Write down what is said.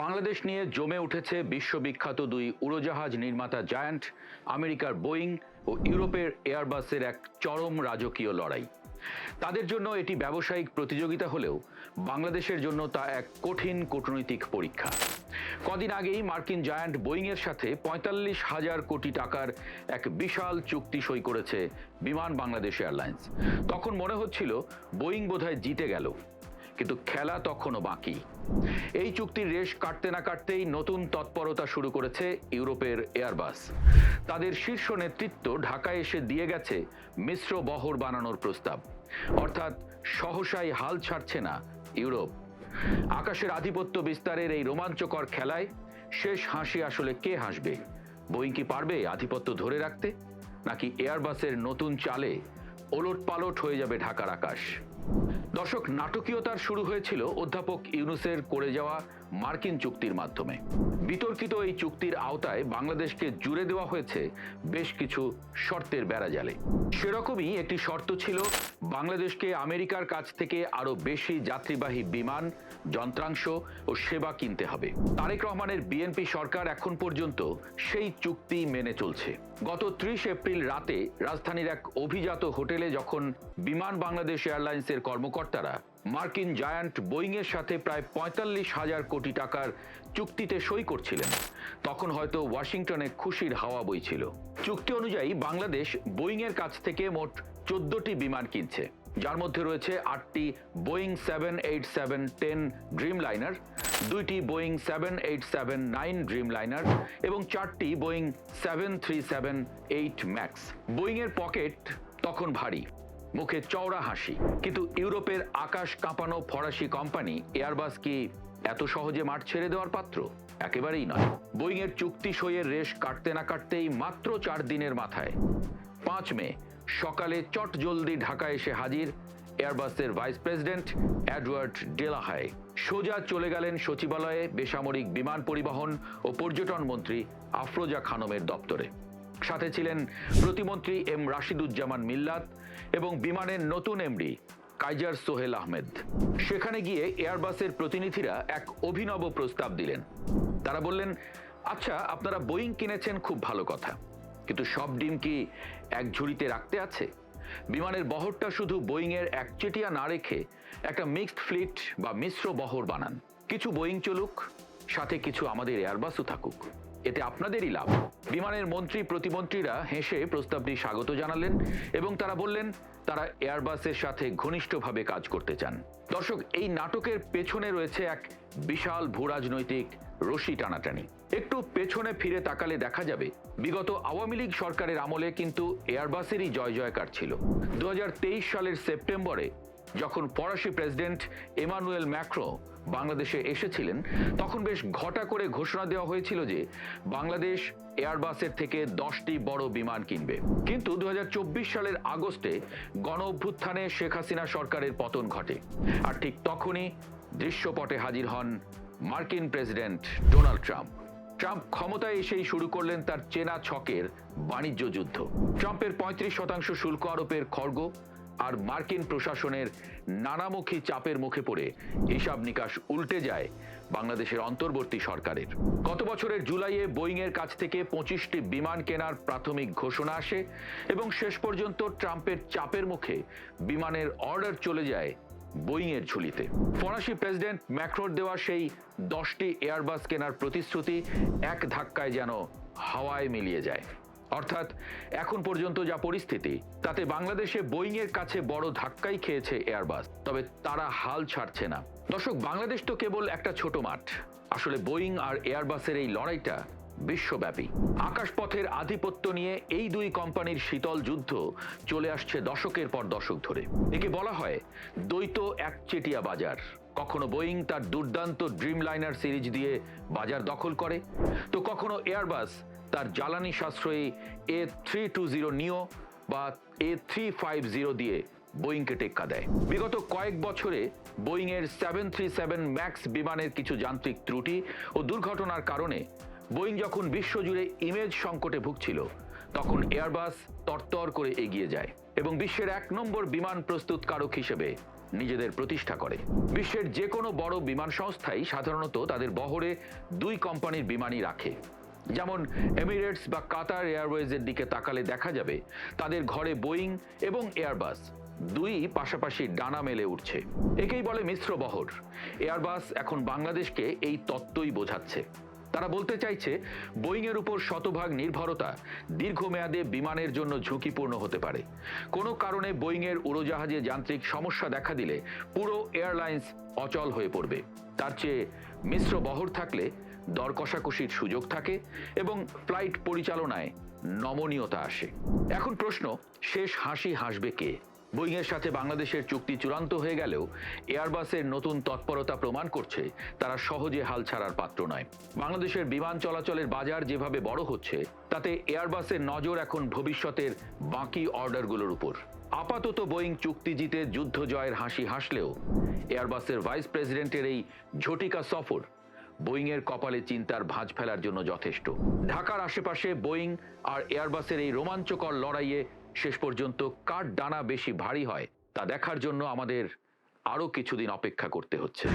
বাংলাদেশ নিয়ে জমে উঠেছে বিশ্ববিখ্যাত দুই উড়োজাহাজ নির্মাতা জায়ান্ট আমেরিকার বোয়িং ও ইউরোপের এয়ারবাসের এক চরম রাজকীয় লড়াই। তাদের জন্য এটি ব্যবসায়িক প্রতিযোগিতা হলেও বাংলাদেশের জন্য তা এক কঠিন কূটনৈতিক পরীক্ষা। কদিন আগেই মার্কিন জায়ান্ট বোয়িংয়ের সাথে ৪৫,০০০ কোটি টাকার এক বিশাল চুক্তি সই করেছে বিমান বাংলাদেশ এয়ারলাইন্স। তখন মনে হচ্ছিল বোয়িং বোধহয় জিতে গেল, কিন্তু খেলা তখনও বাকি। এই চুক্তির রেশ কাটতে না কাটতেই নতুন তৎপরতা শুরু করেছে ইউরোপের এয়ারবাস। তাদের শীর্ষ নেতৃত্ব ঢাকায় এসে দিয়ে গেছে মিশ্র বহর বানানোর প্রস্তাব, অর্থাৎ সহসাই হাল ছাড়ছে না ইউরোপ। আকাশের আধিপত্য বিস্তারের এই রোমাঞ্চকর খেলায় শেষ হাসি আসলে কে হাসবে? বোয়িং কি পারবে আধিপত্য ধরে রাখতে, নাকি এয়ারবাসের নতুন চালে ওলটপালট হয়ে যাবে ঢাকার আকাশ? দর্শক, নাটকীয়তার শুরু হয়েছিল অধ্যাপক ইউনূসের করে যাওয়া মার্কিন চুক্তির মাধ্যমে। বিতর্কিত এই চুক্তির আওতায় বাংলাদেশকে জুড়ে দেওয়া হয়েছে বেশ কিছু শর্তের বেড়াজালে। সেরকমই একটি শর্ত ছিল বাংলাদেশকে আমেরিকার কাছ থেকে আরো বেশি যাত্রীবাহী বিমান, যন্ত্রাংশ ও সেবা কিনতে হবে। তারেক রহমানের বিএনপি সরকার এখন পর্যন্ত সেই চুক্তি মেনে চলছে। গত ৩০ এপ্রিল রাতে রাজধানীর এক অভিজাত হোটেলে যখন বিমান বাংলাদেশ এয়ারলাইন্সের কর্মকর্তারা মার্কিন জায়ান্ট বোয়িংয়ের সাথে প্রায় ৪৫,০০০ কোটি টাকার চুক্তিতে সই করছিলেন, তখন হয়তো ওয়াশিংটনে খুশির হাওয়া বইছিল। চুক্তি অনুযায়ী বাংলাদেশ বোয়িংয়ের কাছ থেকে মোট ১৪টি বিমান কিনছে, যার মধ্যে রয়েছে ৮টি বোয়িং 787-10 ড্রিমলাইনার, ২টি বোয়িং 787-9 ড্রিমলাইনার এবং ৪টি বোয়িং 737-8 ম্যাক্স। বোয়িংয়ের পকেট তখন ভারী, মুখে চওড়া হাসি। কিন্তু ইউরোপের আকাশ কাঁপানো ফরাসি কোম্পানি এয়ারবাস কি এত সহজে মাঠ ছেড়ে দেওয়ার পাত্র? একেবারেই নয়। বোয়িংয়ের চুক্তি সইয়ের রেশ কাটতে না কাটতেই মাত্র ৪ দিনের মাথায় ৫ মে সকালে চটজলদি ঢাকায় এসে হাজির এয়ারবাসের ভাইস প্রেসিডেন্ট 𝗥𝗶𝗴𝗵𝘁𝘀। সোজা চলে গেলেন সচিবালয়ে বেসামরিক বিমান পরিবহন ও পর্যটন মন্ত্রী আফরোজা খানমের দপ্তরে। সাথে ছিলেন প্রতিমন্ত্রী এম রাশিদুজ্জামান মিল্লাত এবং বিমানের নতুন এমডি কাইজার সোহেল আহমেদ। সেখানে গিয়ে এয়ারবাসের প্রতিনিধিরা এক অভিনব প্রস্তাব দিলেন। তারা বললেন, আচ্ছা, আপনারা বোয়িং কিনেছেন, খুব ভালো কথা, কিন্তু সব ডিম কি এক ঝুড়িতে রাখতে আছে? বিমানের বহরটা শুধু বোয়িংয়ের একচেটিয়া না রেখে একটা মিক্সড ফ্লিট বা মিশ্র বহর বানান। কিছু বোয়িং চলুক, সাথে কিছু আমাদের এয়ারবাসও থাকুক, এতে আপনাদেরই লাভ। বিমানের মন্ত্রী প্রতিমন্ত্রীরা হেসে প্রস্তাবটি স্বাগত জানালেন এবং তারা বললেন তারা এয়ারবাসের সাথে ঘনিষ্ঠভাবে কাজ করতে চান। দর্শক, এই নাটকের পেছনে রয়েছে এক বিশাল ভূরাজনৈতিক রশি টানাটানি। একটু পেছনে ফিরে তাকালে দেখা যাবে বিগত আওয়ামী লীগ সরকারের আমলে কিন্তু এয়ারবাসেরই জয় জয়কার ছিল। ২০২৩ সালের সেপ্টেম্বরে যখন ফরাসি প্রেসিডেন্ট এমানুয়েল ম্যাক্রো বাংলাদেশে এসেছিলেন, তখন বেশ ঘটা করে ঘোষণা দেওয়া হয়েছিল যে বাংলাদেশ এয়ারবাসের থেকে 10টি বড় বিমান কিনবে। কিন্তু ২০২৪ সালের আগস্টে গণ অভ্যুত্থানে শেখ হাসিনা সরকারের পতন ঘটে, আর ঠিক তখনই দৃশ্যপটে হাজির হন মার্কিন প্রেসিডেন্ট ডোনাল্ড ট্রাম্প। ট্রাম্প ক্ষমতায় এসেই শুরু করলেন তার চেনা ছকের বাণিজ্য যুদ্ধ। ট্রাম্পের ৩৫% শুল্ক আরোপের খড়গ আর মার্কিন প্রশাসনের নানামুখী চাপের মুখে পড়ে হিসাব নিকাশ উল্টে যায় বাংলাদেশের অন্তর্বর্তী সরকারের। গত বছরের জুলাইয়ে বোয়িংয়ের কাছ থেকে 25টি বিমান কেনার প্রাথমিক ঘোষণা আসে এবং শেষ পর্যন্ত ট্রাম্পের চাপের মুখে বিমানের অর্ডার চলে যায় বোয়িংয়ের ঝুলিতে। ফরাসি প্রেসিডেন্ট ম্যাক্রোর দেওয়া সেই 10টি এয়ারবাস কেনার প্রতিশ্রুতি এক ধাক্কায় যেন হাওয়ায় মিলিয়ে যায়। অর্থাৎ এখন পর্যন্ত যা পরিস্থিতি, তাতে বাংলাদেশে বোয়িংয়ের কাছে বড় ধাক্কাই খেয়েছে এয়ারবাস, তবে তারা হাল ছাড়ছে না। দর্শক, বাংলাদেশ তো কেবল একটা ছোট মাঠ। আসলে বোয়িং আর এয়ারবাসের এই লড়াইটা বিশ্বব্যাপী। আকাশপথের আধিপত্য নিয়ে এই দুই কোম্পানির শীতল যুদ্ধ চলে আসছে দশকের পর দশক ধরে। একে বলা হয় দ্বৈত একচেটিয়া বাজার। কখনো বোয়িং তার দুর্দান্ত ড্রিমলাইনার সিরিজ দিয়ে বাজার দখল করে, তো কখনো এয়ারবাস তার জ্বালানি সাশ্রয়ী A320neo বা A350 দিয়ে বোয়িংকে টেক্কা দেয়। বিগত কয়েক বছরে বোয়িংয়ের 737 ম্যাক্স বিমানের কিছু যান্ত্রিক ত্রুটি ও দুর্ঘটনার কারণে বোয়িং যখন বিশ্বজুড়ে ইমেজ সংকটে ভুগছিল, তখন এয়ারবাস তরতর করে এগিয়ে যায় এবং বিশ্বের 1 নম্বর বিমান প্রস্তুতকারক হিসেবে নিজেদের প্রতিষ্ঠা করে। বিশ্বের যে কোনো বড় বিমান সংস্থাই সাধারণত তাদের বহরে দুই কোম্পানির বিমানই রাখে। যেমন এমিরেটস বা কাতার এয়ারওয়েজের দিকে তাকালে দেখা যাবে তাদের ঘরে বোয়িং এবং এয়ারবাস দুই পাশাপাশি ডানা মেলে উঠছে। একেই বলে মিশ্র বহর। এয়ারবাস এখন বাংলাদেশকে এই তত্ত্বই বোঝাচ্ছে। তারা বলতে চাইছে বোয়িংয়ের উপর শতভাগ নির্ভরতা দীর্ঘমেয়াদে বিমানের জন্য ঝুঁকিপূর্ণ হতে পারে। কোনো কারণে বোয়িংয়ের উড়োজাহাজে যান্ত্রিক সমস্যা দেখা দিলে পুরো এয়ারলাইন্স অচল হয়ে পড়বে। তার চেয়ে মিশ্র বহর থাকলে দর কষাকষির সুযোগ থাকে এবং ফ্লাইট পরিচালনায় নমনীয়তা আসে। এখন প্রশ্ন, শেষ হাসি হাসবে কে? বোয়িংয়ের সাথে বাংলাদেশের চুক্তি চূড়ান্ত হয়ে গেলেও এয়ারবাসের নতুন তৎপরতা প্রমাণ করছে তারা সহজে হাল ছাড়ার পাত্র নয়। বাংলাদেশের বিমান চলাচলের বাজার যেভাবে বড় হচ্ছে তাতে এয়ারবাসের নজর এখন ভবিষ্যতের বাকি অর্ডারগুলোর উপর। আপাতত বোয়িং চুক্তি জিতে যুদ্ধ জয়ের হাসি হাসলেও এয়ারবাসের ভাইস প্রেসিডেন্টের এই ঝটিকা সফর বোয়িংয়ের কপালে চিন্তার ভাঁজ ফেলার জন্য যথেষ্ট। ঢাকার আশেপাশে বোয়িং আর এয়ারবাসের এই রোমাঞ্চকর লড়াইয়ে শেষ পর্যন্ত কার ডানা বেশি ভারী হয় তা দেখার জন্য আমাদের আরও কিছুদিন অপেক্ষা করতে হচ্ছে।